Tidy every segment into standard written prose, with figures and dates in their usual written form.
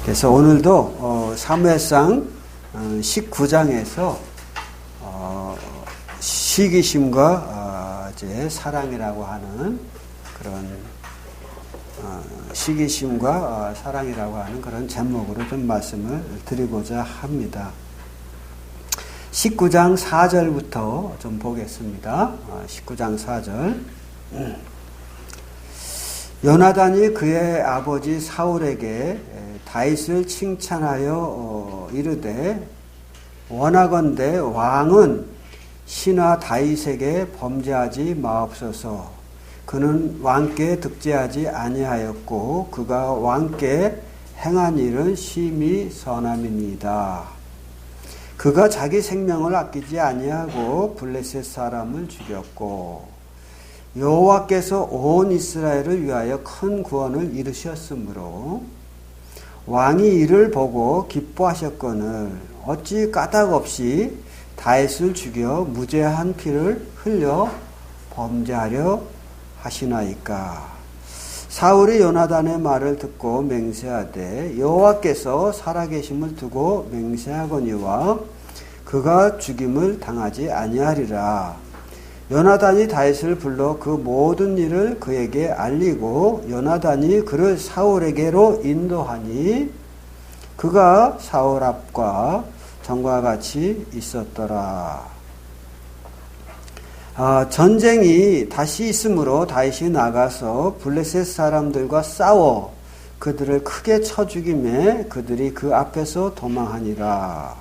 그래서 오늘도 사무엘상 19장에서 시기심과 이제 사랑이라고 하는 그런 시기심과 사랑이라고 하는 그런 제목으로 좀 말씀을 드리고자 합니다. 19장 4절부터 좀 보겠습니다. 19장 4절. 요나단이 그의 아버지 사울에게 다윗을 칭찬하여 이르되 원하건대 왕은 신하 다윗에게 범죄하지 마옵소서. 그는 왕께 득죄하지 아니하였고 그가 왕께 행한 일은 심히 선함이니이다. 그가 자기 생명을 아끼지 아니하고 블레셋 사람을 죽였고 여호와께서 온 이스라엘을 위하여 큰 구원을 이루셨으므로 왕이 이를 보고 기뻐하셨거늘 어찌 까닭없이 다윗을 죽여 무죄한 피를 흘려 범죄하려 하시나이까. 사울이 요나단의 말을 듣고 맹세하되 여호와께서 살아계심을 두고 맹세하거니와 그가 죽임을 당하지 아니하리라. 요나단이 다윗을 불러 그 모든 일을 그에게 알리고 요나단이 그를 사울에게로 인도하니 그가 사울 앞과 전과 같이 있었더라. 전쟁이 다시 있으므로 다윗이 나가서 블레셋 사람들과 싸워 그들을 크게 쳐 죽이매 그들이 그 앞에서 도망하니라.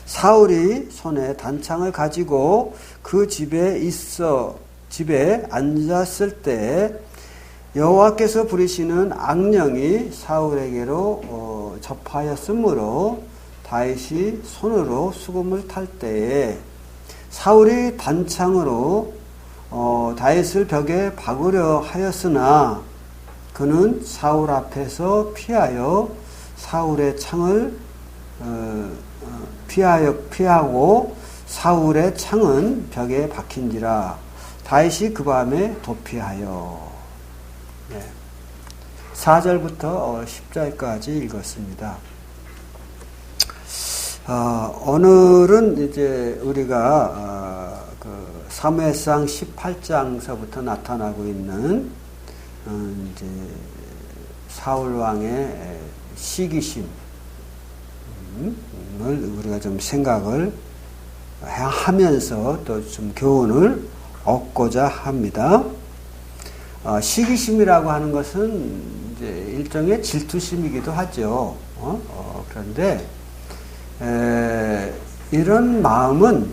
사울이 손에 단창을 가지고 그 집에 앉았을 때 여호와께서 부리시는 악령이 사울에게로 접하였으므로 다윗이 손으로 수금을 탈 때에 사울이 단창으로 다윗을 벽에 박으려 하였으나 그는 사울 앞에서 피하여 사울의 창을 피하고 사울의 창은 벽에 박힌지라. 다윗이 그 밤에 도피하여. 4절부터 10절까지 읽었습니다. 오늘은 이제 우리가 그 사무엘상 18장서부터 나타나고 있는 이제 사울 왕의 시기심을 우리가 좀 생각을 하면서 또 좀 교훈을 얻고자 합니다. 시기심이라고 하는 것은 이제 일종의 질투심이기도 하죠. 그런데 이런 마음은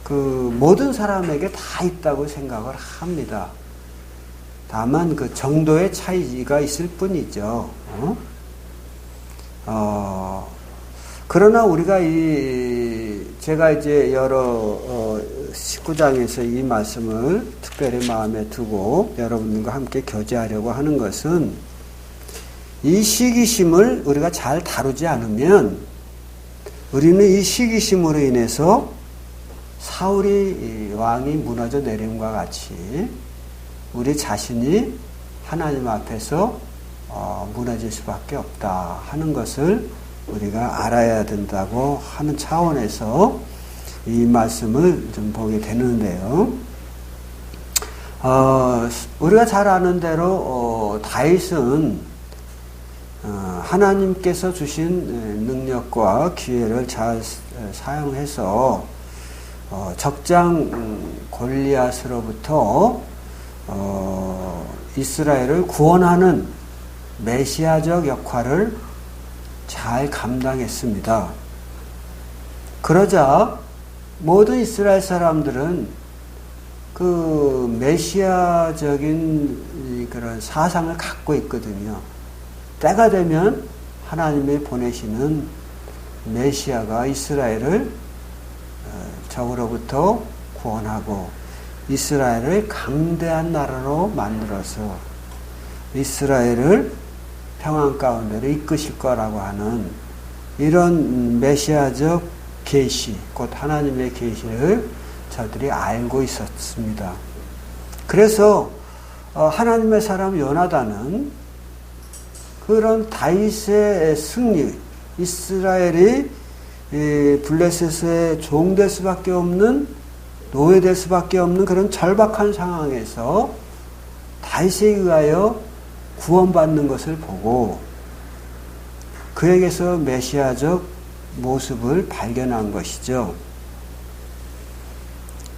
그 모든 사람에게 다 있다고 생각을 합니다. 다만 그 정도의 차이가 있을 뿐이죠. 그러나 우리가 제가 이제 여러 19장에서 이 말씀을 특별히 마음에 두고 여러분들과 함께 교제하려고 하는 것은 이 시기심을 우리가 잘 다루지 않으면 우리는 이 시기심으로 인해서 사울이 왕이 무너져 내림과 같이 우리 자신이 하나님 앞에서 무너질 수밖에 없다 하는 것을 우리가 알아야 된다고 하는 차원에서 이 말씀을 좀 보게 되는데요. 우리가 잘 아는 대로 다윗은 하나님께서 주신 능력과 기회를 잘 사용해서 적장 골리앗으로부터 이스라엘을 구원하는 메시아적 역할을 잘 감당했습니다. 그러자 모든 이스라엘 사람들은 그 메시아적인 그런 사상을 갖고 있거든요. 때가 되면 하나님이 보내시는 메시아가 이스라엘을 적으로부터 구원하고 이스라엘을 강대한 나라로 만들어서 이스라엘을 평안 가운데로 이끄실 거라고 하는 이런 메시아적 계시, 곧 하나님의 계시를 저들이 알고 있었습니다. 그래서 하나님의 사람 요나단은 그 그런 다윗의 승리, 이스라엘이 블레셋의 종될 수밖에 없는, 노예될 수밖에 없는 그런 절박한 상황에서 다윗에 의하여 구원받는 것을 보고 그에게서 메시아적 모습을 발견한 것이죠.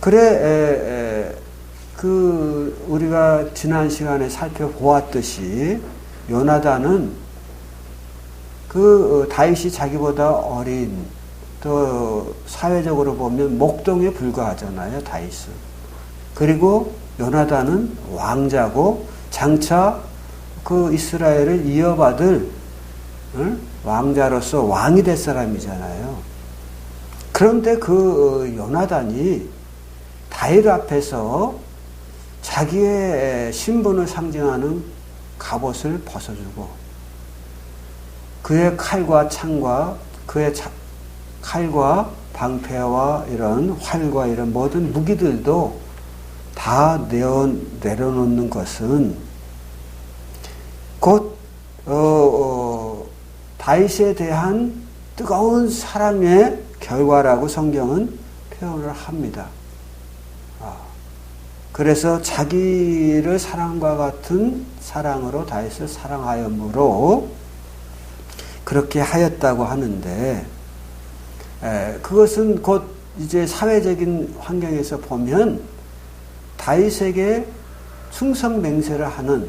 그래, 우리가 지난 시간에 살펴보았듯이 요나단은 다윗이 자기보다 어린, 또 사회적으로 보면 목동에 불과하잖아요, 다윗은. 그리고 요나단은 왕자고 장차 이스라엘을 이어받을 왕자로서 왕이 될 사람이잖아요. 그런데 요나단이 다윗 앞에서 자기의 신분을 상징하는 갑옷을 벗어주고 그의 칼과 창과 그의 칼과 방패와 이런 활과 이런 모든 무기들도 다 내려놓는 것은 곧 다윗에 대한 뜨거운 사랑의 결과라고 성경은 표현을 합니다. 그래서 자기를 사랑과 같은 사랑으로 다윗을 사랑하였으므로 그렇게 하였다고 하는데, 그것은 곧 이제 사회적인 환경에서 보면 다윗에게 충성 맹세를 하는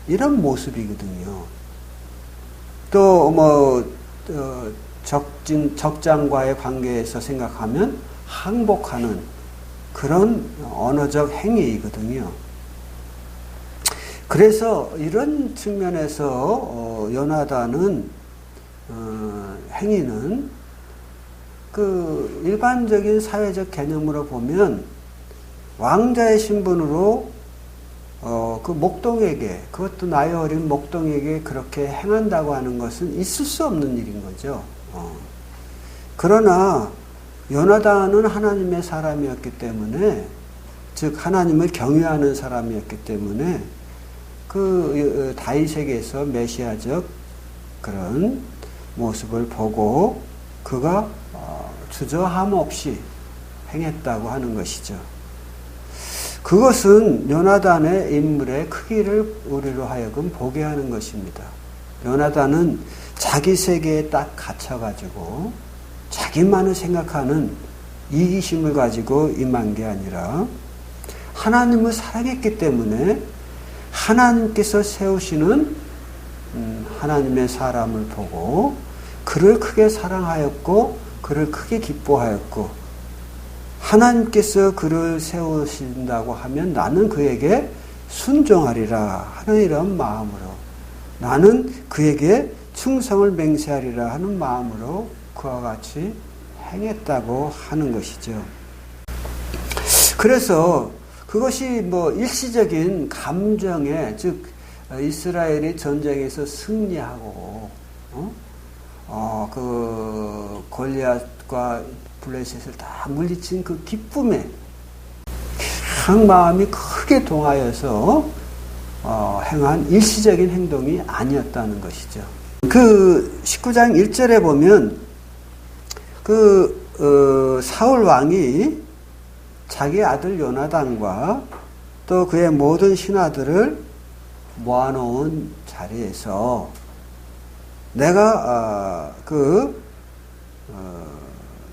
이런 모습이거든요. 또 적장과의 관계에서 생각하면 항복하는 그런 언어적 행위이거든요. 그래서 이런 측면에서 요나단은 행위는 일반적인 사회적 개념으로 보면 왕자의 신분으로 목동에게, 그것도 나이 어린 목동에게 그렇게 행한다고 하는 것은 있을 수 없는 일인 거죠. 그러나 요나단은 하나님의 사람이었기 때문에, 즉 하나님을 경외하는 사람이었기 때문에 다윗에게서 메시아적 그런 모습을 보고 그가 주저함 없이 행했다고 하는 것이죠. 그것은 요나단의 인물의 크기를 우리로 하여금 보게 하는 것입니다. 요나단은 자기 세계에 딱 갇혀가지고 자기만을 생각하는 이기심을 가지고 임한 게 아니라 하나님을 사랑했기 때문에 하나님께서 세우시는 하나님의 사람을 보고 그를 크게 사랑하였고 그를 크게 기뻐하였고, 하나님께서 그를 세우신다고 하면 나는 그에게 순종하리라 하는 이런 마음으로, 나는 그에게 충성을 맹세하리라 하는 마음으로 그와 같이 행했다고 하는 것이죠. 그래서 그것이 일시적인 감정에, 즉 이스라엘이 전쟁에서 승리하고 골리앗과 블레셋을 다 물리친 그 기쁨에 마음이 크게 동하여서 행한 일시적인 행동이 아니었다는 것이죠. 19장 1절에 보면 사울 왕이 자기 아들 요나단과 또 그의 모든 신하들을 모아놓은 자리에서 내가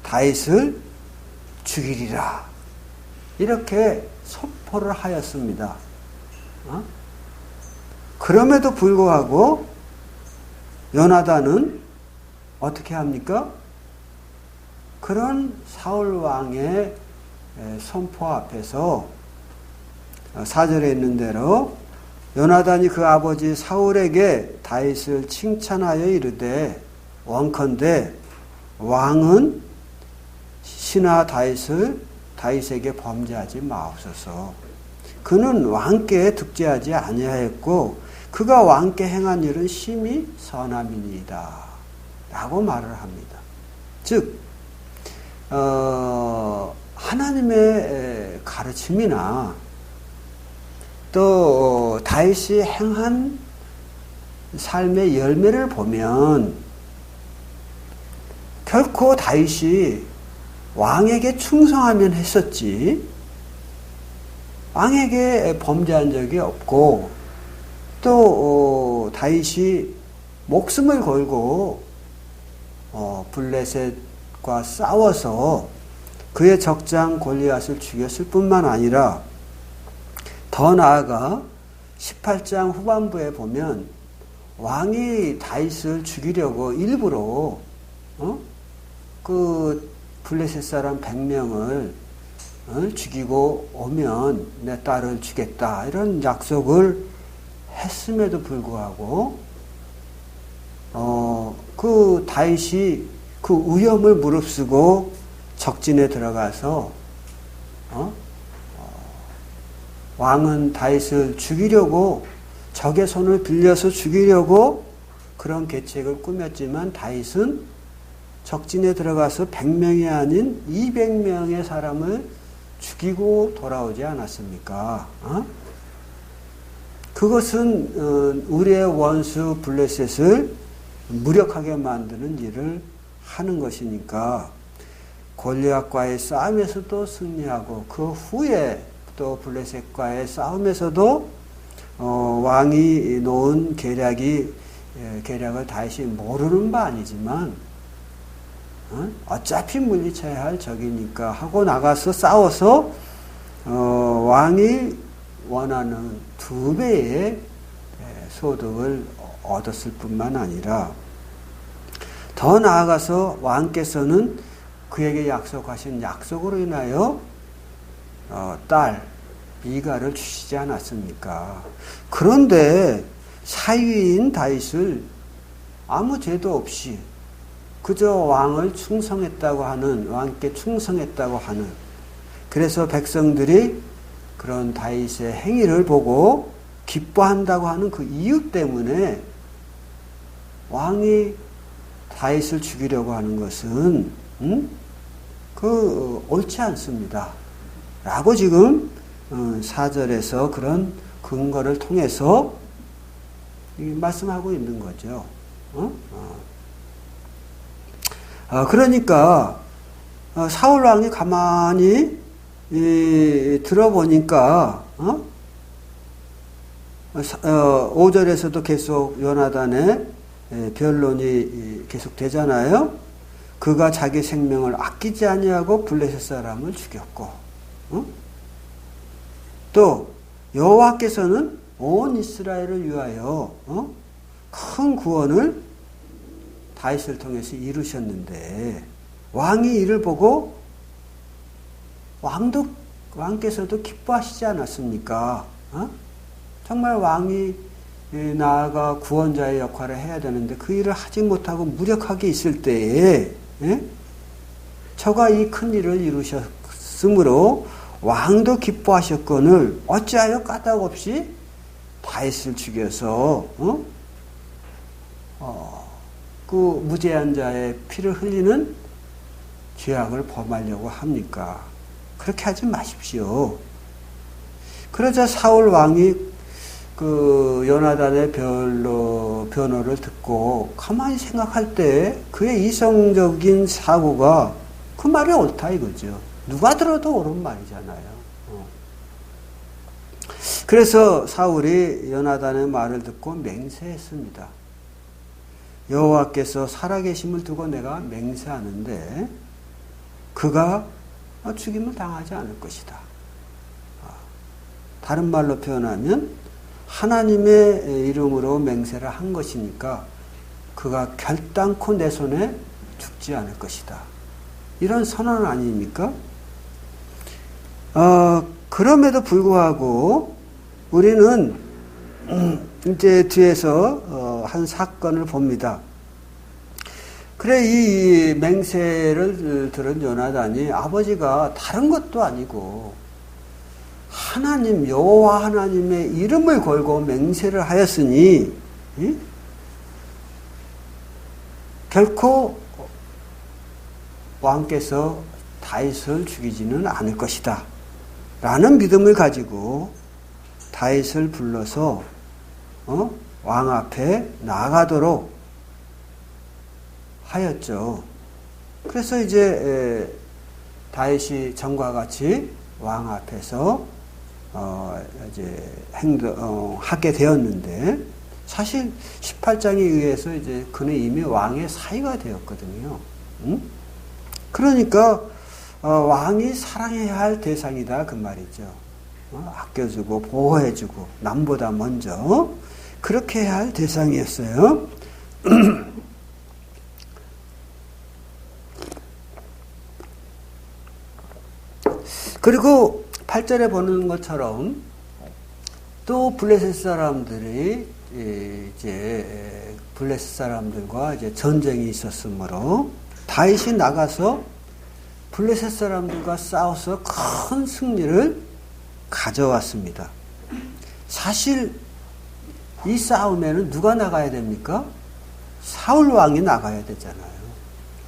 다윗을 죽이리라 이렇게 선포를 하였습니다. 그럼에도 불구하고 요나단은 어떻게 합니까? 그런 사울 왕의 선포 앞에서 4절에 있는 대로 요나단이 그 아버지 사울에게 다윗을 칭찬하여 이르되 원컨대 왕은 신하 다윗에게 범죄하지 마옵소서. 그는 왕께 득죄하지 아니하였고 그가 왕께 행한 일은 심히 선함이니이다 라고 말을 합니다. 즉 하나님의 가르침이나 또 다윗이 행한 삶의 열매를 보면 결코 다윗이 왕에게 충성하면 했었지 왕에게 범죄한 적이 없고 또 다윗이 목숨을 걸고 블레셋과 싸워서 그의 적장 골리앗을 죽였을 뿐만 아니라 더 나아가 18장 후반부에 보면 왕이 다윗을 죽이려고 일부러 그 블레셋 사람 100명을 죽이고 오면 내 딸을 주겠다 이런 약속을 했음에도 불구하고 그 다윗이 그 위험을 무릅쓰고 적진에 들어가서 왕은 다윗을 죽이려고 적의 손을 빌려서 죽이려고 그런 계책을 꾸몄지만 다윗은 적진에 들어가서 100명이 아닌 200명의 사람을 죽이고 돌아오지 않았습니까? 그것은 우리의 원수 블레셋을 무력하게 만드는 일을 하는 것이니까 골리앗과의 싸움에서도 승리하고 그 후에 또 블레셋과의 싸움에서도 왕이 놓은 계략을 다윗이 모르는 바 아니지만 어차피 물리쳐야 할 적이니까 하고 나가서 싸워서 왕이 원하는 2배의 소득을 얻었을 뿐만 아니라 더 나아가서 왕께서는 그에게 약속하신 약속으로 인하여 딸 미가를 주시지 않았습니까? 그런데 사위인 다윗을 아무 죄도 없이 그저 왕을 충성했다고 하는 왕께 충성했다고 하는 그래서 백성들이 그런 다윗의 행위를 보고 기뻐한다고 하는 그 이유 때문에 왕이 다윗을 죽이려고 하는 것은 옳지 않습니다. 라고 지금 4절에서 그런 근거를 통해서 말씀하고 있는 거죠. 그러니까 사울 왕이 가만히 들어보니까 5절에서도 계속 요나단의 변론이 계속 되잖아요. 그가 자기 생명을 아끼지 아니하고 블레셋 사람을 죽였고 또 여호와께서는 온 이스라엘을 위하여 큰 구원을 다윗을 통해서 이루셨는데 왕이 이를 보고 왕께서도 기뻐하시지 않았습니까? 정말 왕이 나아가 구원자의 역할을 해야 되는데 그 일을 하지 못하고 무력하게 있을 때에 저가 이 큰 일을 이루셨으므로 왕도 기뻐하셨거늘 어찌하여 까닭없이 다윗을 죽여서 그 무죄한 자의 피를 흘리는 죄악을 범하려고 합니까? 그렇게 하지 마십시오. 그러자 사울 왕이 그 요나단의 변호를 듣고 가만히 생각할 때 그의 이성적인 사고가 그 말이 옳다 이거죠. 누가 들어도 옳은 말이잖아요. 그래서 사울이 요나단의 말을 듣고 맹세했습니다. 여호와께서 살아계심을 두고 내가 맹세하는데 그가 죽임을 당하지 않을 것이다. 다른 말로 표현하면 하나님의 이름으로 맹세를 한 것이니까 그가 결단코 내 손에 죽지 않을 것이다. 이런 선언 아닙니까? 그럼에도 불구하고 우리는 이제 뒤에서 한 사건을 봅니다. 그래 이 맹세를 들은 요나단이 아버지가 다른 것도 아니고 하나님 여호와 하나님의 이름을 걸고 맹세를 하였으니 결코 왕께서 다윗을 죽이지는 않을 것이다 라는 믿음을 가지고 다윗을 불러서 왕 앞에 나가도록 하였죠. 그래서 이제 다윗이 전과 같이 왕 앞에서 이제 하게 되었는데, 사실 18장에 의해서 이제 그는 이미 왕의 사위가 되었거든요. 응? 그러니까 왕이 사랑해야 할 대상이다 그 말이죠. 아껴주고 보호해주고 남보다 먼저 그렇게 해야 할 대상이었어요. 그리고 8절에 보는 것처럼 또 블레셋 사람들이 이제 블레셋 사람들과 이제 전쟁이 있었으므로 다윗이 나가서 블레셋 사람들과 싸워서 큰 승리를 가져왔습니다. 사실 이 싸움에는 누가 나가야 됩니까? 사울 왕이 나가야 되잖아요.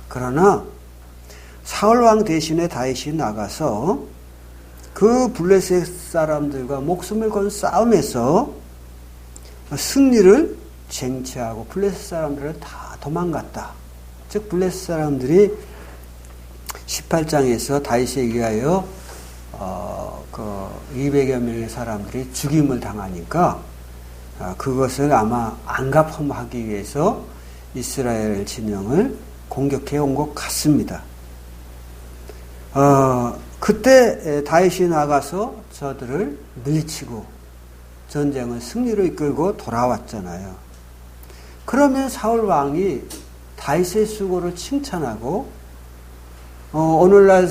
그러나 사울 왕 대신에 다윗이 나가서 그 블레셋 사람들과 목숨을 건 싸움에서 승리를 쟁취하고 블레셋 사람들은 다 도망갔다. 즉 블레셋 사람들이 18장에서 다윗에 의하여 200여 명의 사람들이 죽임을 당하니까 그것을 아마 안갚음하기 위해서 이스라엘 진영을 공격해 온 것 같습니다. 그때 다윗이 나가서 저들을 물리치고 전쟁을 승리로 이끌고 돌아왔잖아요. 그러면 사울 왕이 다윗의 수고를 칭찬하고 오늘날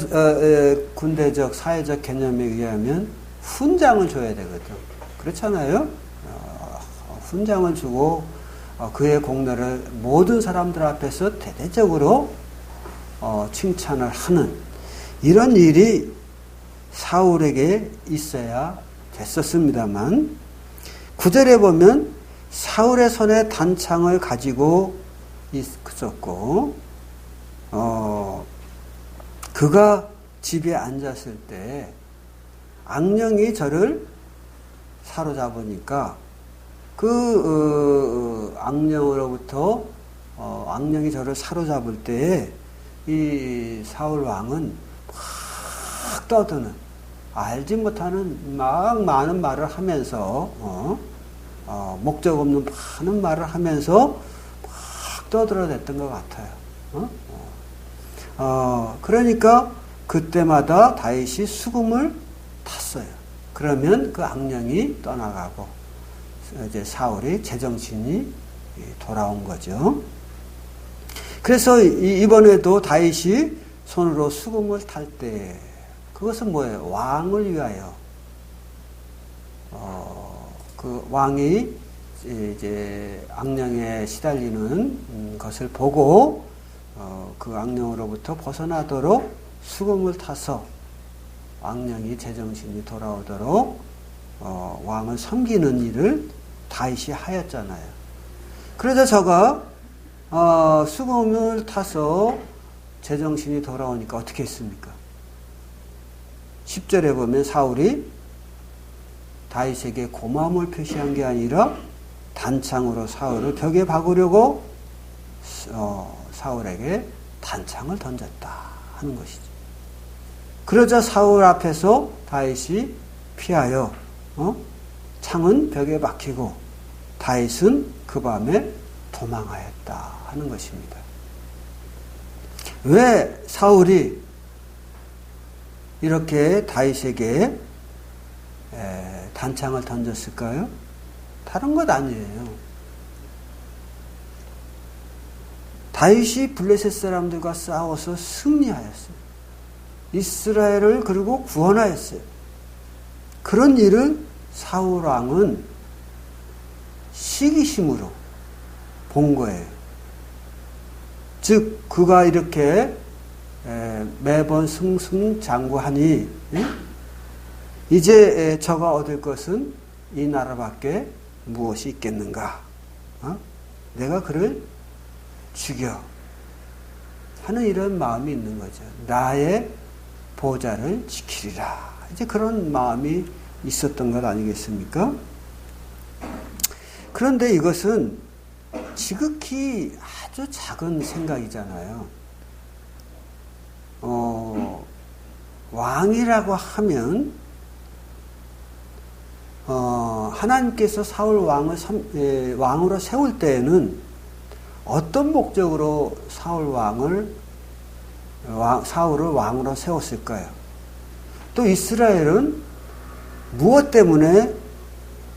군대적 사회적 개념에 의하면 훈장을 줘야 되거든. 그렇잖아요. 훈장을 주고 그의 공로를 모든 사람들 앞에서 대대적으로 칭찬을 하는 이런 일이 사울에게 있어야 됐었습니다만, 9절에 보면 사울의 손에 단창을 가지고 있었고 그가 집에 앉았을 때 악령이 저를 사로잡으니까 그 악령으로부터 악령이 저를 사로잡을 때에 이 사울 왕은 막 떠드는, 알지 못하는 막 많은 말을 하면서 목적 없는 많은 말을 하면서 막 떠들어댔던 것 같아요. 그러니까 그때마다 다윗이 수금을 탔어요. 그러면 그 악령이 떠나가고 이제 사울이 제정신이 돌아온 거죠. 그래서 이번에도 다윗이 손으로 수금을 탈 때 그것은 뭐예요? 왕을 위하여. 그 왕이 이제 악령에 시달리는 것을 보고 그 악령으로부터 벗어나도록 수금을 타서 악령이 제정신이 돌아오도록 왕을 섬기는 일을 다윗이 하였잖아요. 그래서 저가 수금을 타서 제정신이 돌아오니까 어떻게 했습니까? 10절에 보면 사울이 다윗에게 고마움을 표시한 게 아니라 단창으로 사울을 벽에 박으려고 사울에게 단창을 던졌다 하는 것이죠. 그러자 사울 앞에서 다윗이 피하여 창은 벽에 박히고 다윗은 그 밤에 도망하였다 하는 것입니다. 왜 사울이 이렇게 다윗에게 단창을 던졌을까요? 다른 것 아니에요. 다윗이 블레셋 사람들과 싸워서 승리하였어요. 이스라엘을 그리고 구원하였어요. 그런 일을 사울 왕은 시기심으로 본 거예요. 즉 그가 이렇게 매번 승승장구하니 이제 저가 얻을 것은 이 나라밖에 무엇이 있겠는가? 내가 그를 죽여 하는 이런 마음이 있는 거죠. 나의 보좌를 지키리라. 이제 그런 마음이 있었던 것 아니겠습니까? 그런데 이것은 지극히 아주 작은 생각이잖아요. 왕이라고 하면 하나님께서 사울 왕으로 세울 때에는 어떤 목적으로 사울을 왕으로 세웠을까요? 또 이스라엘은 무엇 때문에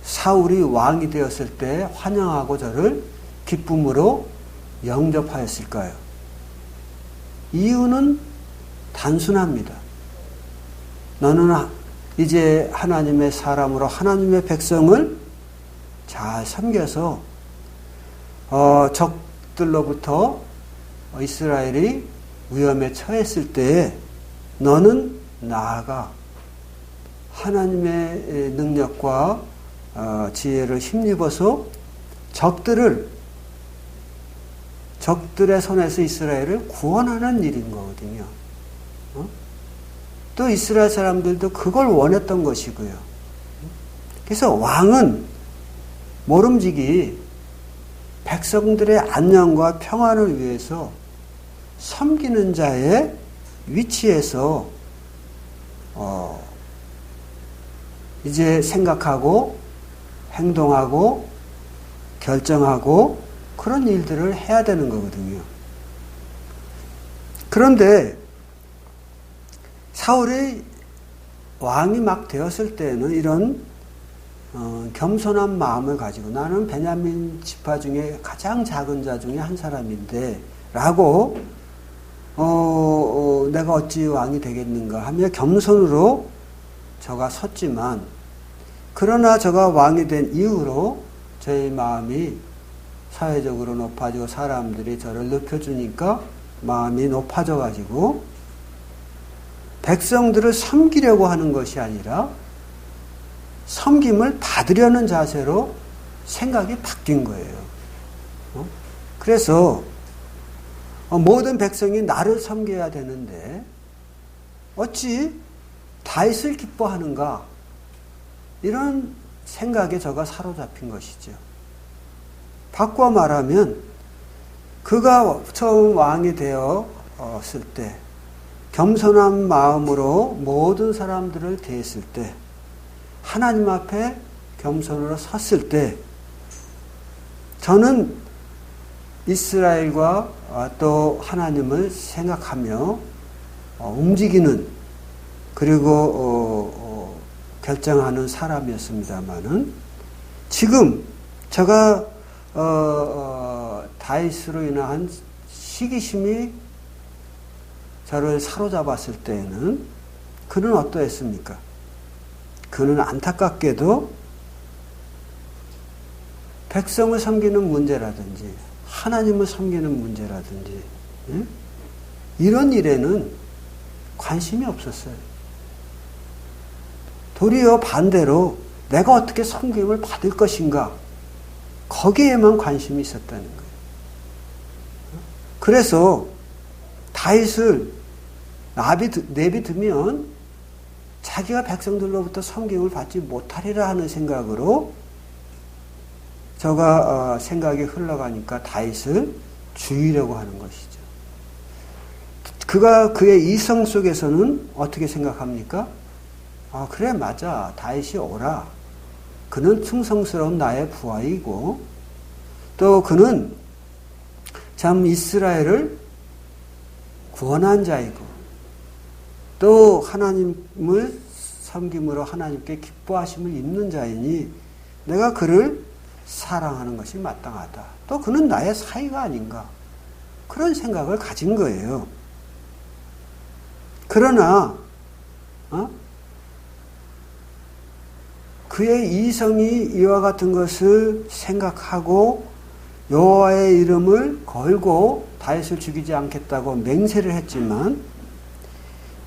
사울이 왕이 되었을 때 환영하고 저를 기쁨으로 영접하였을까요? 이유는 단순합니다. 너는 이제 하나님의 사람으로 하나님의 백성을 잘 섬겨서 적들로부터 이스라엘이 위험에 처했을 때에 너는 나아가 하나님의 능력과 지혜를 힘입어서 적들의 손에서 이스라엘을 구원하는 일인 거거든요. 또 이스라엘 사람들도 그걸 원했던 것이고요. 그래서 왕은 모름지기 백성들의 안녕과 평안을 위해서 섬기는 자의 위치에서 이제 생각하고 행동하고 결정하고 그런 일들을 해야 되는 거거든요. 그런데 사울이 왕이 막 되었을 때는 이런 겸손한 마음을 가지고 나는 베냐민 지파 중에 가장 작은 자 중에 한 사람인데 라고 내가 어찌 왕이 되겠는가 하며 겸손으로 저가 섰지만 그러나 저가 왕이 된 이후로 저의 마음이 사회적으로 높아지고 사람들이 저를 높여주니까 마음이 높아져가지고 백성들을 섬기려고 하는 것이 아니라 섬김을 받으려는 자세로 생각이 바뀐 거예요. 그래서 모든 백성이 나를 섬겨야 되는데 어찌 다윗을 기뻐하는가? 이런 생각에 저가 사로잡힌 것이죠. 바꿔 말하면 그가 처음 왕이 되었을 때 겸손한 마음으로 모든 사람들을 대했을 때 하나님 앞에 겸손으로 섰을 때 저는 이스라엘과 또 하나님을 생각하며 움직이는 그리고 결정하는 사람이었습니다마는 지금 제가 다윗으로 인한 시기심이 저를 사로잡았을 때에는 그는 어떠했습니까? 그는 안타깝게도 백성을 섬기는 문제라든지 하나님을 섬기는 문제라든지 이런 일에는 관심이 없었어요. 도리어 반대로 내가 어떻게 섬김을 받을 것인가 거기에만 관심이 있었다는 거예요. 그래서 다윗을 내비두면 자기가 백성들로부터 섬김을 받지 못하리라 하는 생각으로 저가 생각이 흘러가니까 다윗을 죽이려고 하는 것이죠. 그의 이성 속에서는 어떻게 생각합니까? 그래 맞아 다윗이 오라. 그는 충성스러운 나의 부하이고 또 그는 참 이스라엘을 구원한 자이고 또 하나님을 섬김으로 하나님께 기뻐하심을 입는 자이니 내가 그를 사랑하는 것이 마땅하다. 또 그는 나의 사이가 아닌가. 그런 생각을 가진 거예요. 그러나 그의 이성이 이와 같은 것을 생각하고 여호와의 이름을 걸고 다윗을 죽이지 않겠다고 맹세를 했지만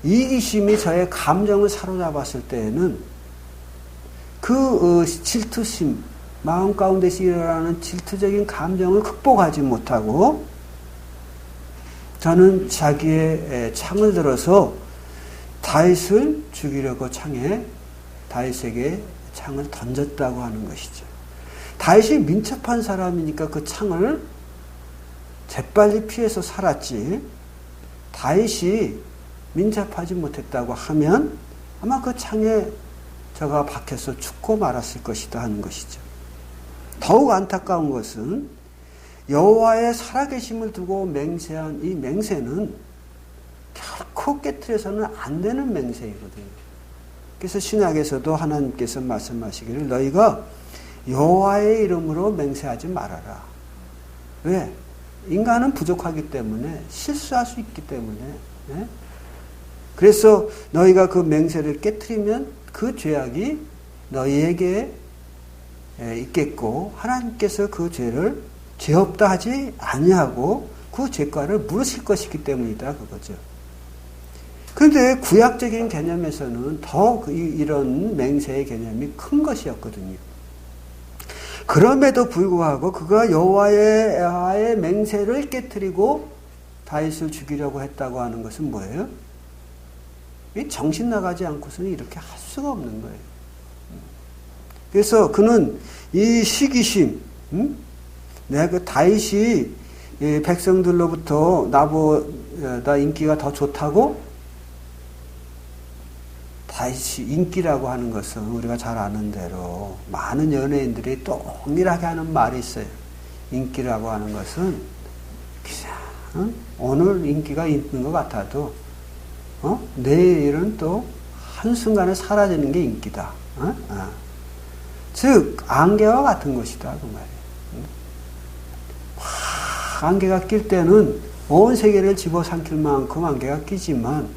이기심이 저의 감정을 사로잡았을 때에는 그 질투심, 마음 가운데서 일어나는 질투적인 감정을 극복하지 못하고 저는 자기의 창을 들어서 다윗을 죽이려고 다윗에게 창을 던졌다고 하는 것이죠. 다윗이 민첩한 사람이니까 그 창을 재빨리 피해서 살았지, 다윗이 민첩하지 못했다고 하면 아마 그 창에 저가 박혀서 죽고 말았을 것이다 하는 것이죠. 더욱 안타까운 것은 여호와의 살아계심을 두고 맹세한 이 맹세는 결코 깨트려서는 안 되는 맹세이거든요. 그래서 신약에서도 하나님께서 말씀하시기를 너희가 여호와의 이름으로 맹세하지 말아라. 왜? 인간은 부족하기 때문에, 실수할 수 있기 때문에. 예? 그래서 너희가 그 맹세를 깨트리면 그 죄악이 너희에게 있겠고 하나님께서 그 죄를 죄 없다 하지 아니하고 그 죄과를 물으실 것이기 때문이다 그거죠. 그런데 구약적인 개념에서는 더 이런 맹세의 개념이 큰 것이었거든요. 그럼에도 불구하고 그가 여호와의 맹세를 깨트리고 다윗을 죽이려고 했다고 하는 것은 뭐예요? 정신 나가지 않고서는 이렇게 할 수가 없는 거예요. 그래서 그는 이 시기심, 내가 그 다윗이 백성들로부터 나보다 인기가 더 좋다고, 다윗이 인기라고 하는 것은 우리가 잘 아는 대로 많은 연예인들이 동일하게 하는 말이 있어요. 인기라고 하는 것은 그냥 오늘 인기가 있는 것 같아도 내일은 또 한순간에 사라지는 게 인기다. 즉 안개와 같은 것이다 그 말이에요. 안개가 낄 때는 온 세계를 집어삼킬 만큼 안개가 끼지만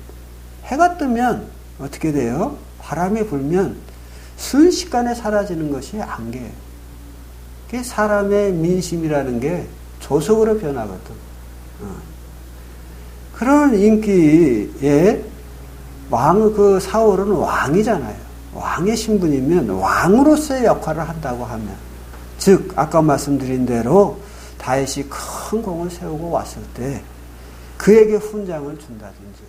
해가 뜨면 어떻게 돼요? 바람이 불면 순식간에 사라지는 것이 안개예요. 그게 사람의 민심이라는 게 조속으로 변하거든. 그런 인기에 그 사울은 왕이잖아요. 왕의 신분이면 왕으로서의 역할을 한다고 하면, 즉 아까 말씀드린 대로 다윗이 큰 공을 세우고 왔을 때 그에게 훈장을 준다든지,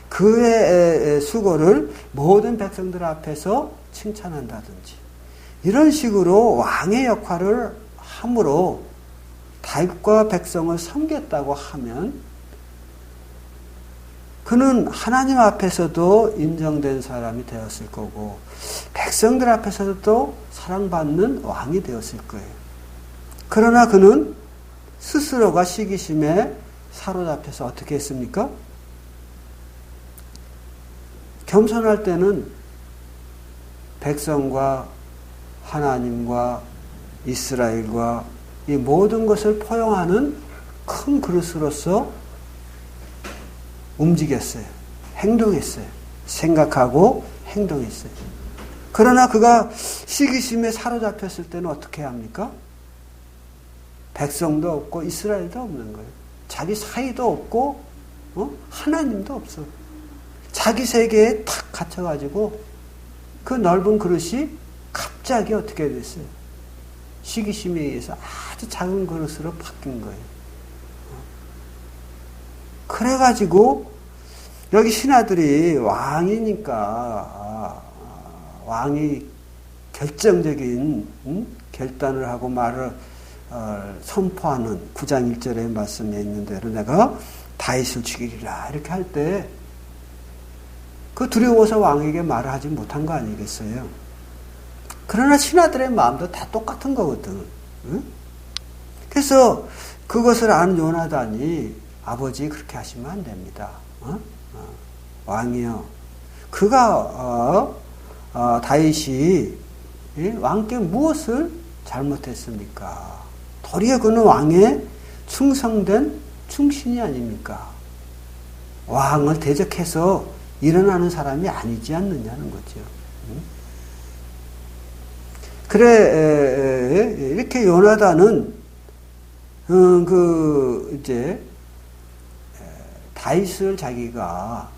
그의 수고를 모든 백성들 앞에서 칭찬한다든지, 이런 식으로 왕의 역할을 함으로 다윗과 백성을 섬겼다고 하면 그는 하나님 앞에서도 인정된 사람이 되었을 거고 백성들 앞에서도 사랑받는 왕이 되었을 거예요. 그러나 그는 스스로가 시기심에 사로잡혀서 어떻게 했습니까? 겸손할 때는 백성과 하나님과 이스라엘과 이 모든 것을 포용하는 큰 그릇으로서 움직였어요. 행동했어요. 생각하고 행동했어요. 그러나 그가 시기심에 사로잡혔을 때는 어떻게 합니까? 백성도 없고 이스라엘도 없는 거예요. 자기 사이도 없고 하나님도 없어. 자기 세계에 탁 갇혀가지고 그 넓은 그릇이 갑자기 어떻게 됐어요? 시기심에 의해서 아주 작은 그릇으로 바뀐 거예요. 그래가지고 여기 신하들이 왕이니까 왕이 결정적인 결단을 하고 말을 선포하는 9장 1절의 말씀에 있는 대로 내가 다윗을 죽이리라 이렇게 할 때 그 두려워서 왕에게 말을 하지 못한 거 아니겠어요? 그러나 신하들의 마음도 다 똑같은 거거든. 응? 그래서 그것을 아는 요나단이 아버지 그렇게 하시면 안 됩니다. 왕이요. 그가 다윗이 왕께 무엇을 잘못했습니까? 도리어 그는 왕의 충성된 충신이 아닙니까? 왕을 대적해서 일어나는 사람이 아니지 않느냐는 거죠. 그래 이렇게 요나단은 이제 다윗을 자기가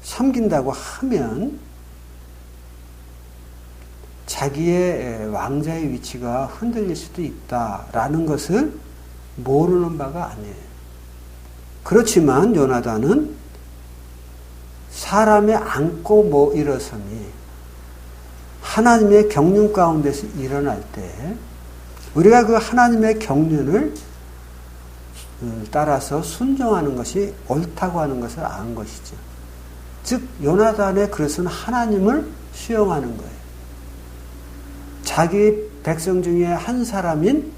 섬긴다고 하면 자기의 왕자의 위치가 흔들릴 수도 있다라는 것을 모르는 바가 아니에요. 그렇지만 요나단은 사람의 안고 일어섬이 하나님의 경륜 가운데서 일어날 때 우리가 그 하나님의 경륜을 따라서 순종하는 것이 옳다고 하는 것을 아는 것이죠. 즉 요나단의 그릇은 하나님을 수용하는 거예요. 자기 백성 중에 한 사람인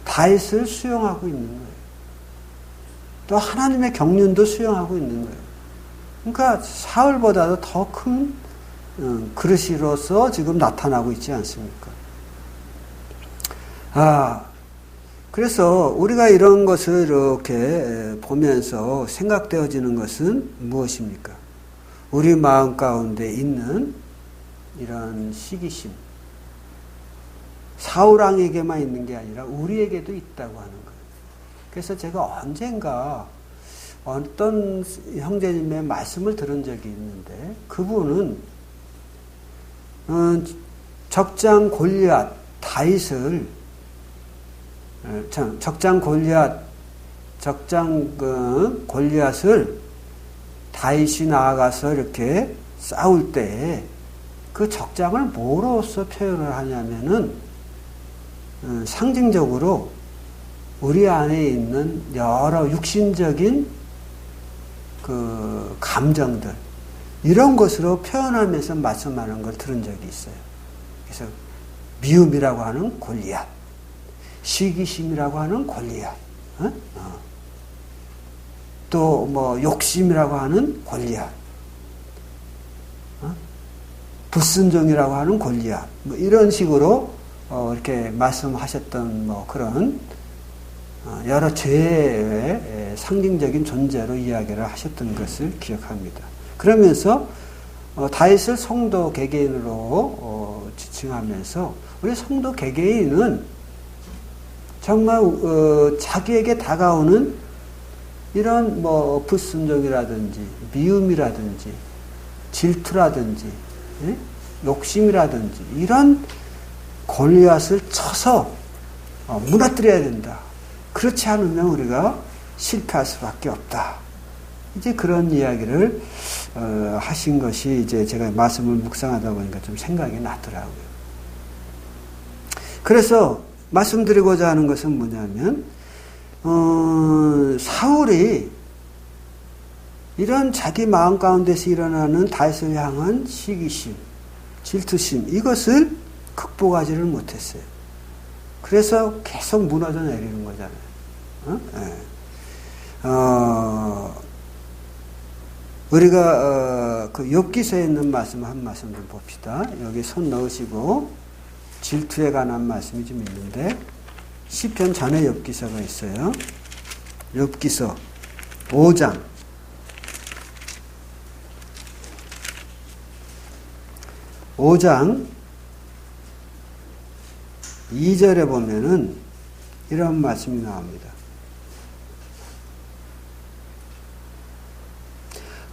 다윗을 수용하고 있는 거예요. 또 하나님의 경륜도 수용하고 있는 거예요. 그러니까 사울보다도 더 큰 그릇이로서 지금 나타나고 있지 않습니까? 그래서 우리가 이런 것을 이렇게 보면서 생각되어지는 것은 무엇입니까? 우리 마음 가운데 있는 이런 시기심, 사울왕에게만 있는 게 아니라 우리에게도 있다고 하는 거예요. 그래서 제가 언젠가 어떤 형제님의 말씀을 들은 적이 있는데 그분은 적장 골리앗 다윗을 골리앗을 다윗이 나아가서 이렇게 싸울 때 그 적장을 뭐로써 표현을 하냐면은 상징적으로 우리 안에 있는 여러 육신적인 그 감정들 이런 것으로 표현하면서 말씀하는 걸 들은 적이 있어요. 그래서 미움이라고 하는 골리앗, 시기심이라고 하는 골리앗, 또 뭐 욕심이라고 하는 골리앗, 불순종이라고 하는 골리앗, 뭐 이런 식으로 이렇게 말씀하셨던 뭐 그런 여러 죄의 상징적인 존재로 이야기를 하셨던 것을 기억합니다. 그러면서 다윗을 성도 개개인으로 지칭하면서 우리 성도 개개인은 정말 자기에게 다가오는 이런 뭐 불순종이라든지 미움이라든지 질투라든지 욕심이라든지 이런 골리앗을 쳐서 무너뜨려야 된다. 그렇지 않으면 우리가 실패할 수밖에 없다. 이제 그런 이야기를 하신 것이 이제 제가 말씀을 묵상하다 보니까 좀 생각이 나더라고요. 그래서 말씀드리고자 하는 것은 뭐냐면 사울이 이런 자기 마음 가운데서 일어나는 다윗을 향한 시기심, 질투심 이것을 극복하지를 못했어요. 그래서 계속 무너져 내리는 거잖아요. 우리가 그 욥기서에 있는 말씀 한 말씀 좀 봅시다. 여기 손 넣으시고 질투에 관한 말씀이 좀 있는데 시편 전에 욥기서가 있어요. 욥기서 5장 2절에 보면은 이런 말씀이 나옵니다.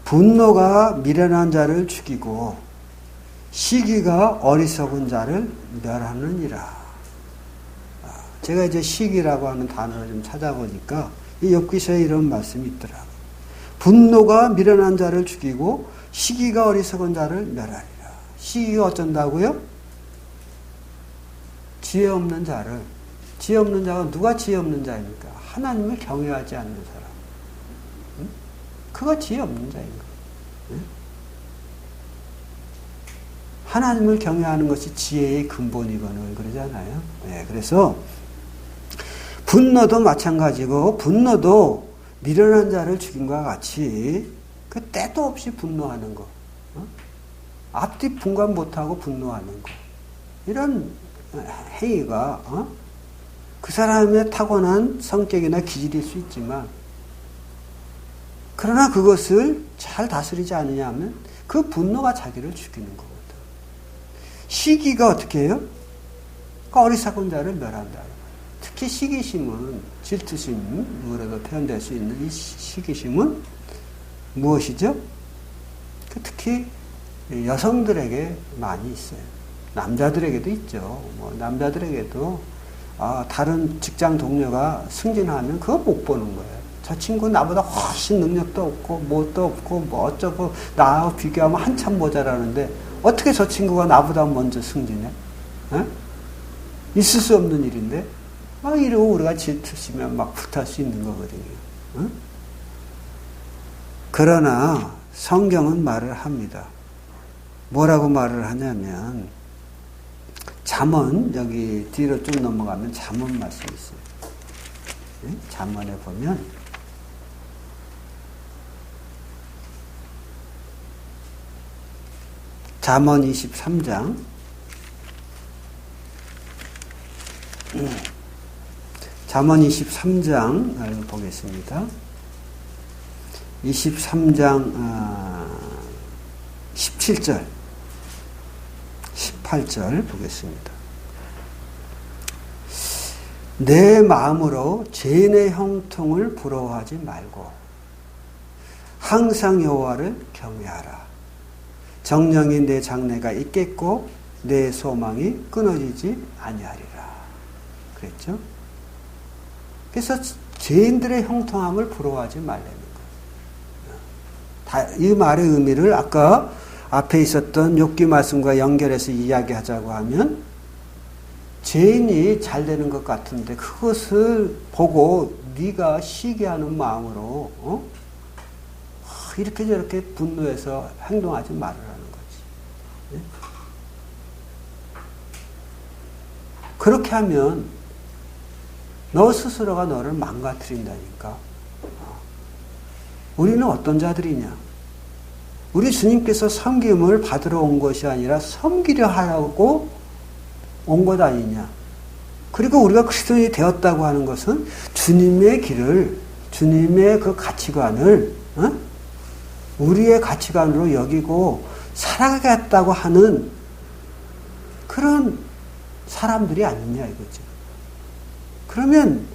분노가 미련한 자를 죽이고 시기가 어리석은 자를 멸하느니라. 제가 이제 시기라고 하는 단어를 좀 찾아보니까 이 욥기서에 이런 말씀이 있더라고요. 분노가 미련한 자를 죽이고 시기가 어리석은 자를 멸하리라. 시기가 어쩐다고요? 지혜 없는 자를. 지혜 없는 자가 누가 지혜 없는 자입니까? 하나님을 경외하지 않는 사람. 응? 그가 지혜 없는 자인 거예요. 응? 하나님을 경외하는 것이 지혜의 근본이거늘 그러잖아요. 네, 그래서 분노도 마찬가지고 분노도 미련한 자를 죽인과 같이 그 때도 없이 분노하는 거. 앞뒤 분간 못하고 분노하는 거. 이런 행위가 그 사람의 타고난 성격이나 기질일 수 있지만 그러나 그것을 잘 다스리지 않으냐면 그 분노가 자기를 죽이는 거거든. 시기가 어떻게 해요? 그 어리석은 자를 멸한다. 특히 시기심은 질투심으로도 표현될 수 있는 이 시기심은 무엇이죠? 특히 여성들에게 많이 있어요. 남자들에게도 있죠. 뭐 남자들에게도 다른 직장 동료가 승진하면 그거 못 보는 거예요. 저 친구 나보다 훨씬 능력도 없고 뭣도 없고 뭐 어쩌고 나하고 비교하면 한참 모자라는데 어떻게 저 친구가 나보다 먼저 승진해? 에? 있을 수 없는 일인데 막 이러고 우리가 질투시면 막 불탈 수 있는 거거든요. 에? 그러나 성경은 말을 합니다. 뭐라고 말을 하냐면 잠언 여기 뒤로 쭉 넘어가면 잠언 말씀이 있어요. 네? 잠언에 보면 잠언 23장 잠언 23장 보겠습니다. 23장 17절 18절 보겠습니다. 내 마음으로 죄인의 형통을 부러워하지 말고 항상 여호와를 경외하라. 정령이 내 장래가 있겠고 내 소망이 끊어지지 아니하리라. 그랬죠? 그래서 죄인들의 형통함을 부러워하지 말라는 거예요. 이 말의 의미를 아까 앞에 있었던 욥기 말씀과 연결해서 이야기하자고 하면 죄인이 잘 되는 것 같은데 그것을 보고 네가 시기하는 마음으로 이렇게 저렇게 분노해서 행동하지 말으라는 거지. 네? 그렇게 하면 너 스스로가 너를 망가뜨린다니까. 우리는 어떤 자들이냐? 우리 주님께서 섬김을 받으러 온 것이 아니라 섬기려 하라고 온 것 아니냐. 그리고 우리가 그리스도인이 되었다고 하는 것은 주님의 길을, 주님의 그 가치관을 우리의 가치관으로 여기고 살아가겠다고 하는 그런 사람들이 아니냐 이거죠. 그러면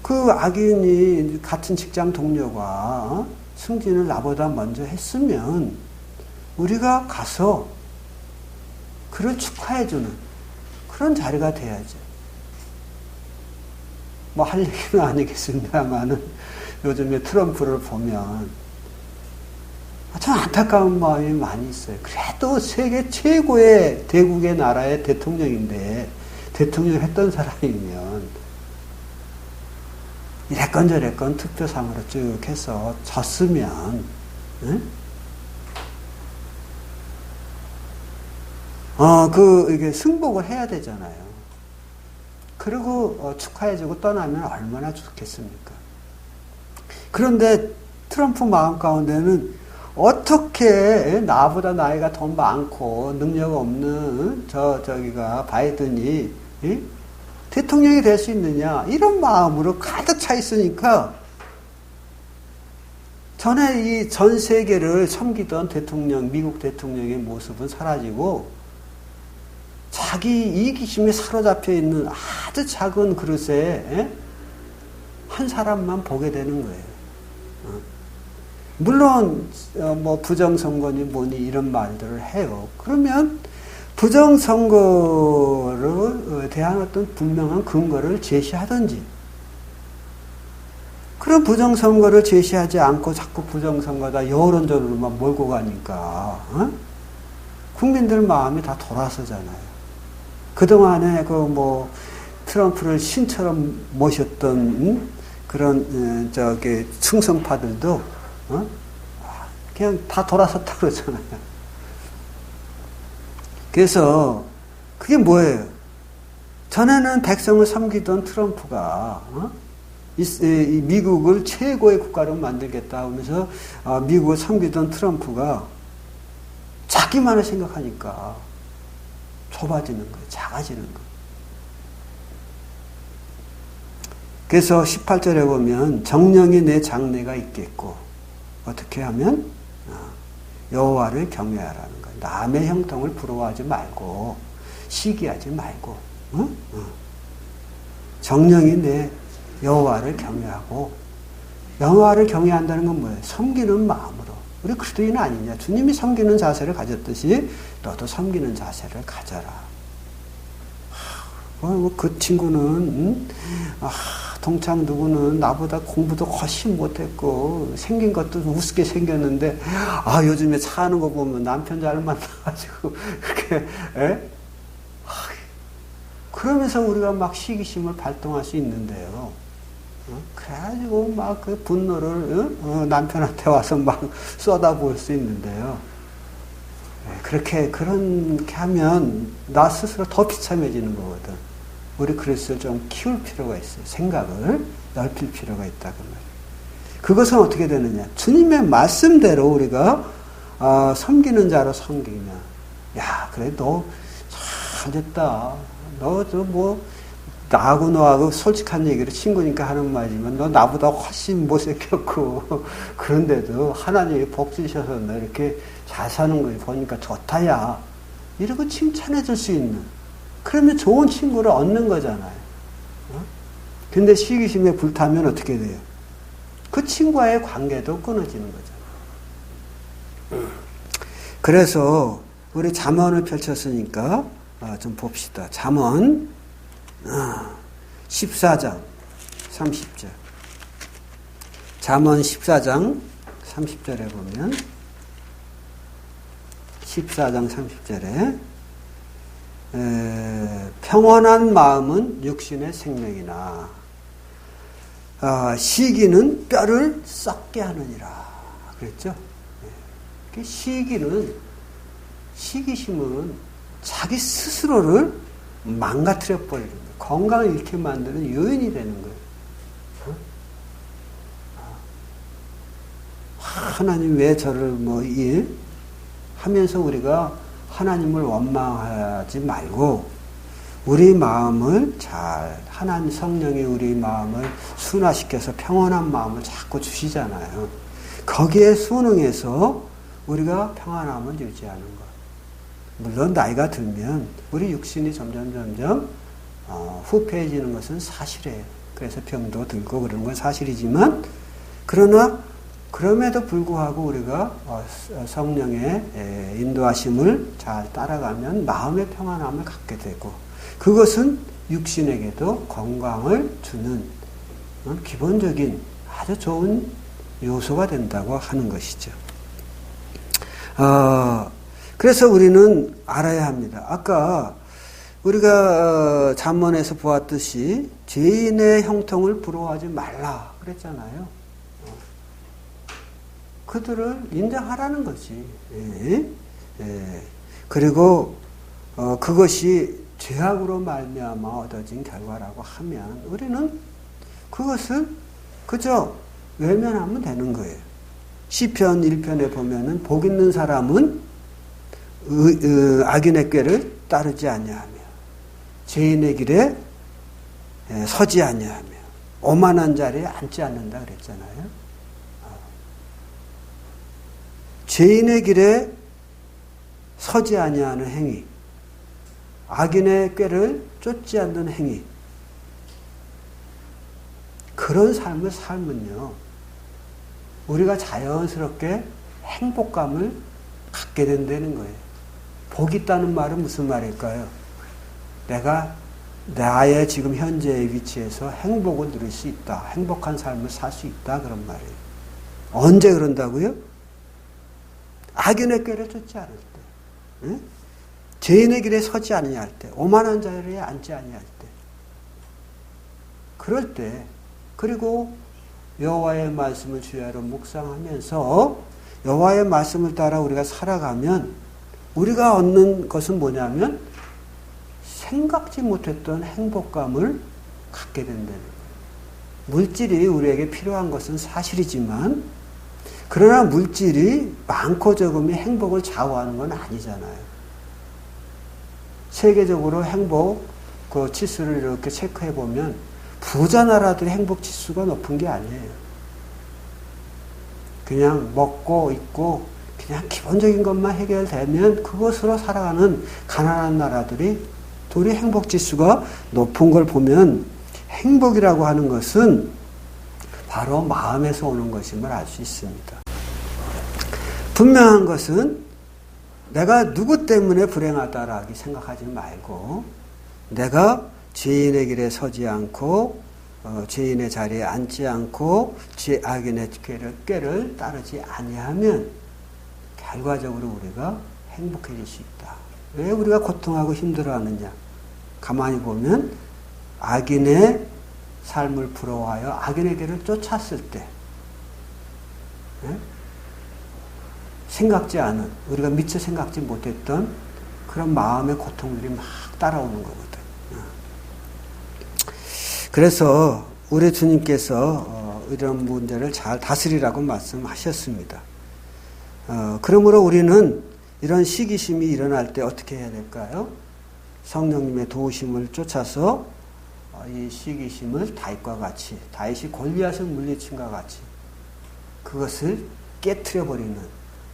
그 악인이 같은 직장 동료가 승진을 나보다 먼저 했으면 우리가 가서 그를 축하해주는 그런 자리가 돼야죠. 뭐 할 얘기는 아니겠습니다만은 요즘에 트럼프를 보면 참 안타까운 마음이 많이 있어요. 그래도 세계 최고의 대국의 나라의 대통령인데 대통령 했던 사람이면 이랬건 저랬건 투표상으로 쭉 해서 졌으면 응? 이게 승복을 해야 되잖아요. 그리고 축하해주고 떠나면 얼마나 좋겠습니까? 그런데 트럼프 마음 가운데는 어떻게 나보다 나이가 더 많고 능력 없는 저기가 바이든이 대통령이 될 수 있느냐 이런 마음으로 가득 차 있으니까 전에 이 전 세계를 섬기던 대통령, 미국 대통령의 모습은 사라지고 자기 이기심에 사로잡혀 있는 아주 작은 그릇에 한 사람만 보게 되는 거예요. 물론 뭐 부정선거니 뭐니 이런 말들을 해요. 그러면 부정선거를 대한 어떤 분명한 근거를 제시하든지 그런 부정선거를 제시하지 않고 자꾸 부정선거다 여론전으로만 몰고 가니까 국민들 마음이 다 돌아서잖아요. 그동안에 트럼프를 신처럼 모셨던 그런 충성파들도 그냥 다 돌아섰다 그러잖아요. 그래서 그게 뭐예요? 전에는 백성을 섬기던 트럼프가 이 미국을 최고의 국가로 만들겠다 하면서 미국을 섬기던 트럼프가 자기만을 생각하니까 좁아지는 거예요. 작아지는 거예요. 그래서 18절에 보면 정령이 내 장래가 있겠고 어떻게 하면 여호와를 경외하라는 거예요. 남의 형통을 부러워하지 말고 시기하지 말고 정령이 내 여호와를 경외하고 여호와를 경외한다는 건 뭐예요? 섬기는 마음으로. 우리 그리스도인 아니냐? 주님이 섬기는 자세를 가졌듯이 너도 섬기는 자세를 가져라. 그 친구는 동창 누구는 나보다 공부도 훨씬 못했고 생긴 것도 우습게 생겼는데 요즘에 사는 거 보면 남편 잘 만나가지고 이렇게 그러면서 우리가 막 시기심을 발동할 수 있는데요. 그래가지고 막 그 분노를 남편한테 와서 막 쏟아부을 수 있는데요. 그렇게 하면 나 스스로 더 비참해지는 거거든. 우리 그릇을 좀 키울 필요가 있어요. 생각을 넓힐 필요가 있다 그 말이에요. 그것은 어떻게 되느냐? 주님의 말씀대로 우리가 섬기는 자로 섬기면, 야 그래 너 잘됐다. 너도 뭐 나하고 너하고 솔직한 얘기를 친구니까 하는 말이지만 너 나보다 훨씬 못생겼고 그런데도 하나님이 복 주셔서 너 이렇게 잘 사는 거 보니까 좋다야. 이러고 칭찬해 줄 수 있는, 그러면 좋은 친구를 얻는 거잖아요. 근데 시기심에 불타면 어떻게 돼요? 그 친구와의 관계도 끊어지는 거잖아요. 그래서 우리 잠언을 펼쳤으니까 좀 봅시다. 잠언 14장 30절. 잠언 14장 30절에 보면 14장 30절에 평온한 마음은 육신의 생명이나 시기는 뼈를 썩게 하느니라 그랬죠. 시기심은 자기 스스로를 망가뜨려 버리는 거예요. 건강을 잃게 만드는 요인이 되는 거예요. 하나님 왜 저를 하면서 우리가 하나님을 원망하지 말고 우리 마음을 하나님 성령이 우리 마음을 순화시켜서 평온한 마음을 자꾸 주시잖아요. 거기에 순응해서 우리가 평안함을 유지하는 것. 물론 나이가 들면 우리 육신이 점점 후패해지는 것은 사실이에요. 그래서 병도 들고 그러는 건 사실이지만, 그러나 그럼에도 불구하고 우리가 성령의 인도하심을 잘 따라가면 마음의 평안함을 갖게 되고, 그것은 육신에게도 건강을 주는 기본적인 아주 좋은 요소가 된다고 하는 것이죠. 그래서 우리는 알아야 합니다. 아까 우리가 잠언에서 보았듯이 죄인의 형통을 부러워하지 말라 그랬잖아요. 그들을 인정하라는 거지. 그리고 그것이 죄악으로 말미암아 얻어진 결과라고 하면 우리는 그것을 그저 외면하면 되는 거예요. 시편 1편에 보면은 복 있는 사람은 악인의 꾀를 따르지 아니하며 죄인의 길에 서지 아니하며 오만한 자리에 앉지 않는다 그랬잖아요. 죄인의 길에 서지 아니하는 행위, 악인의 꾀를 쫓지 않는 행위, 그런 삶을 살면요, 우리가 자연스럽게 행복감을 갖게 된다는 거예요. 복 있다는 말은 무슨 말일까요? 내가 나의 지금 현재의 위치에서 행복을 누릴 수 있다. 행복한 삶을 살 수 있다. 그런 말이에요. 언제 그런다고요? 악인의 꾀를 쫓지 않을 때, 응? 죄인의 길에 서지 아니할 때, 오만한 자리에 앉지 아니할 때, 그럴 때, 그리고 여호와의 말씀을 주야로 묵상하면서 여호와의 말씀을 따라 우리가 살아가면 우리가 얻는 것은 뭐냐면 생각지 못했던 행복감을 갖게 된다는 거예요. 물질이 우리에게 필요한 것은 사실이지만, 그러나 물질이 많고 적음이 행복을 좌우하는 건 아니잖아요. 세계적으로 행복 그 지수를 이렇게 체크해 보면 부자 나라들의 행복 지수가 높은 게 아니에요. 그냥 먹고 입고 그냥 기본적인 것만 해결되면 그것으로 살아가는 가난한 나라들이 둘이 행복 지수가 높은 걸 보면, 행복이라고 하는 것은 바로 마음에서 오는 것임을 알 수 있습니다. 분명한 것은 내가 누구 때문에 불행하다라고 생각하지 말고, 내가 죄인의 길에 서지 않고 죄인의 자리에 앉지 않고 악인의 꾀를 따르지 아니하면 결과적으로 우리가 행복해질 수 있다. 왜 우리가 고통하고 힘들어하느냐? 가만히 보면 악인의 삶을 부러워하여 악인의 길을 쫓았을 때 생각지 않은, 우리가 미처 생각지 못했던 그런 마음의 고통들이 막 따라오는 거거든. 그래서 우리 주님께서 이런 문제를 잘 다스리라고 말씀하셨습니다. 그러므로 우리는 이런 시기심이 일어날 때 어떻게 해야 될까요? 성령님의 도우심을 쫓아서 이 시기심을 다윗과 같이, 다윗이 골리앗을 물리친과 같이 그것을 깨트려 버리는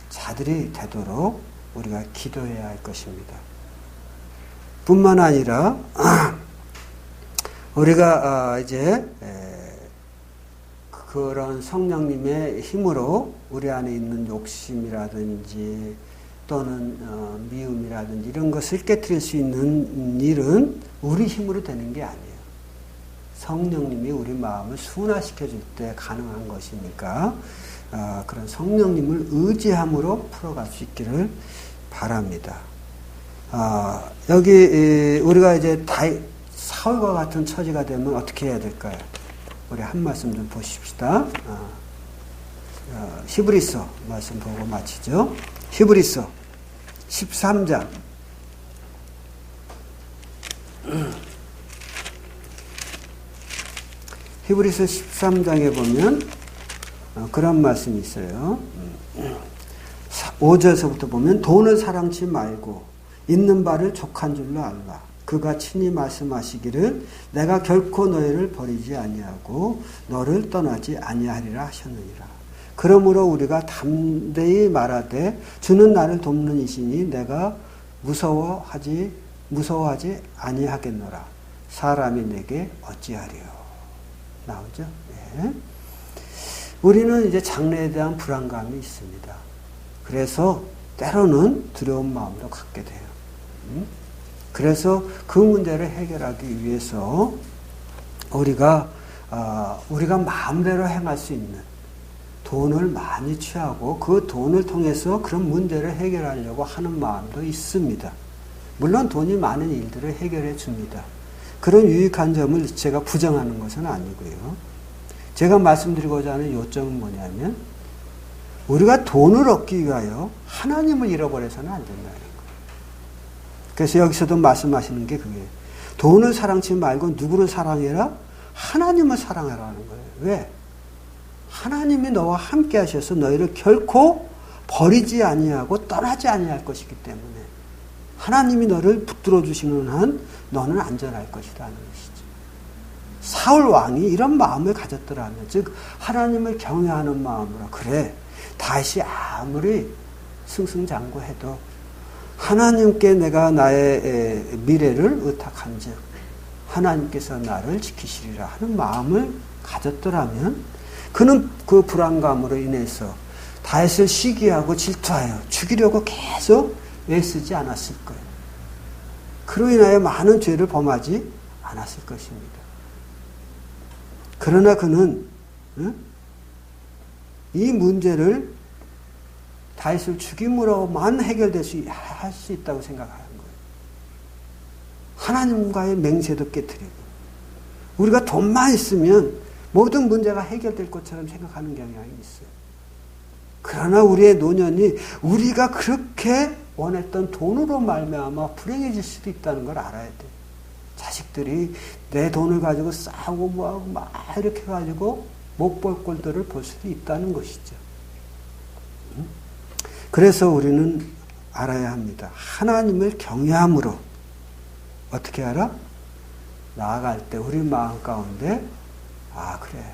자들이 되도록 우리가 기도해야 할 것입니다. 뿐만 아니라 우리가 이제 그런 성령님의 힘으로 우리 안에 있는 욕심이라든지 또는 미움이라든지 이런 것을 깨트릴 수 있는 일은 우리 힘으로 되는 게 아니에요. 성령님이 우리 마음을 순화시켜 줄 때 가능한 것이니까 그런 성령님을 의지함으로 풀어갈 수 있기를 바랍니다. 여기 우리가 이제 사울과 같은 처지가 되면 어떻게 해야 될까요? 우리 한 말씀 좀 보십시다. 히브리서 말씀 보고 마치죠. 히브리서 13장. 히브리서 13장에 보면 그런 말씀이 있어요. 5절서부터 보면 돈을 사랑치 말고 있는 바를 족한 줄로 알라. 그가 친히 말씀하시기를 내가 결코 너희를 버리지 아니하고 너를 떠나지 아니하리라 하셨느니라. 그러므로 우리가 담대히 말하되 주는 나를 돕는 이시니 내가 무서워하지 아니하겠노라. 사람이 내게 어찌하리요. 나오죠? 네. 우리는 이제 장래에 대한 불안감이 있습니다. 그래서 때로는 두려운 마음도 갖게 돼요. 그래서 그 문제를 해결하기 위해서 우리가 마음대로 행할 수 있는 돈을 많이 취하고 그 돈을 통해서 그런 문제를 해결하려고 하는 마음도 있습니다. 물론 돈이 많은 일들을 해결해 줍니다. 그런 유익한 점을 제가 부정하는 것은 아니고요. 제가 말씀드리고자 하는 요점은 뭐냐면 우리가 돈을 얻기 위하여 하나님을 잃어버려서는 안 된다는 거예요. 그래서 여기서도 말씀하시는 게 그게 돈을 사랑치 말고 누구를 사랑해라? 하나님을 사랑하라는 거예요. 왜? 하나님이 너와 함께 하셔서 너희를 결코 버리지 아니하고 떠나지 아니할 것이기 때문에 하나님이 너를 붙들어 주시는 한 너는 안전할 것이라는 것이죠. 사울 왕이 이런 마음을 가졌더라면, 즉 하나님을 경외하는 마음으로 그래 다시 아무리 승승장구해도 하나님께 내가 나의 미래를 의탁한즉 하나님께서 나를 지키시리라 하는 마음을 가졌더라면 그는 그 불안감으로 인해서 다윗을 시기하고 질투하여 죽이려고 계속 애쓰지 않았을 거예요. 그로 인하여 많은 죄를 범하지 않았을 것입니다. 그러나 그는 이 문제를 다윗을 죽임으로만 해결될 할 수 있다고 생각하는 거예요. 하나님과의 맹세도 깨트리고 우리가 돈만 있으면 모든 문제가 해결될 것처럼 생각하는 경향이 있어요. 그러나 우리의 노년이 우리가 그렇게 원했던 돈으로 말미암아 불행해질 수도 있다는 걸 알아야 돼요. 자식들이 내 돈을 가지고 싸우고 뭐하고 막 이렇게 가지고 못 볼 꼴들을 볼 수도 있다는 것이죠. 그래서 우리는 알아야 합니다. 하나님을 경외함으로 어떻게 알아? 나아갈 때 우리 마음 가운데 그래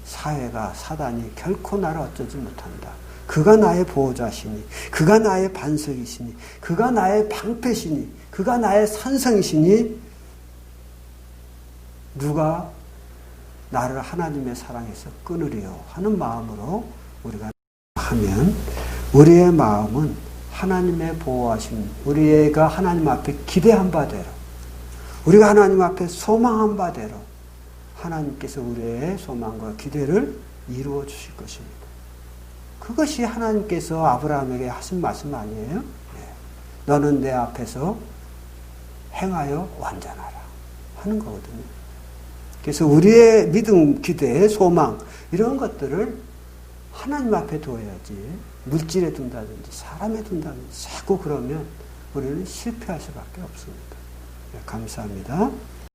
사회가 사단이 결코 나를 어쩌지 못한다. 그가 나의 보호자시니 그가 나의 반석이시니 그가 나의 방패시니 그가 나의 산성이시니 누가 나를 하나님의 사랑에서 끊으리요 하는 마음으로 우리가 하면 우리의 마음은 하나님의 보호하심, 우리가 하나님 앞에 기대한 바대로 우리가 하나님 앞에 소망한 바대로 하나님께서 우리의 소망과 기대를 이루어 주실 것입니다. 그것이 하나님께서 아브라함에게 하신 말씀 아니에요? 너는 내 앞에서 행하여 완전하라 하는 거거든요. 그래서 우리의 믿음, 기대, 소망 이런 것들을 하나님 앞에 둬야지 물질에 둔다든지 사람에 둔다든지 자꾸 그러면 우리는 실패할 수밖에 없습니다. 감사합니다.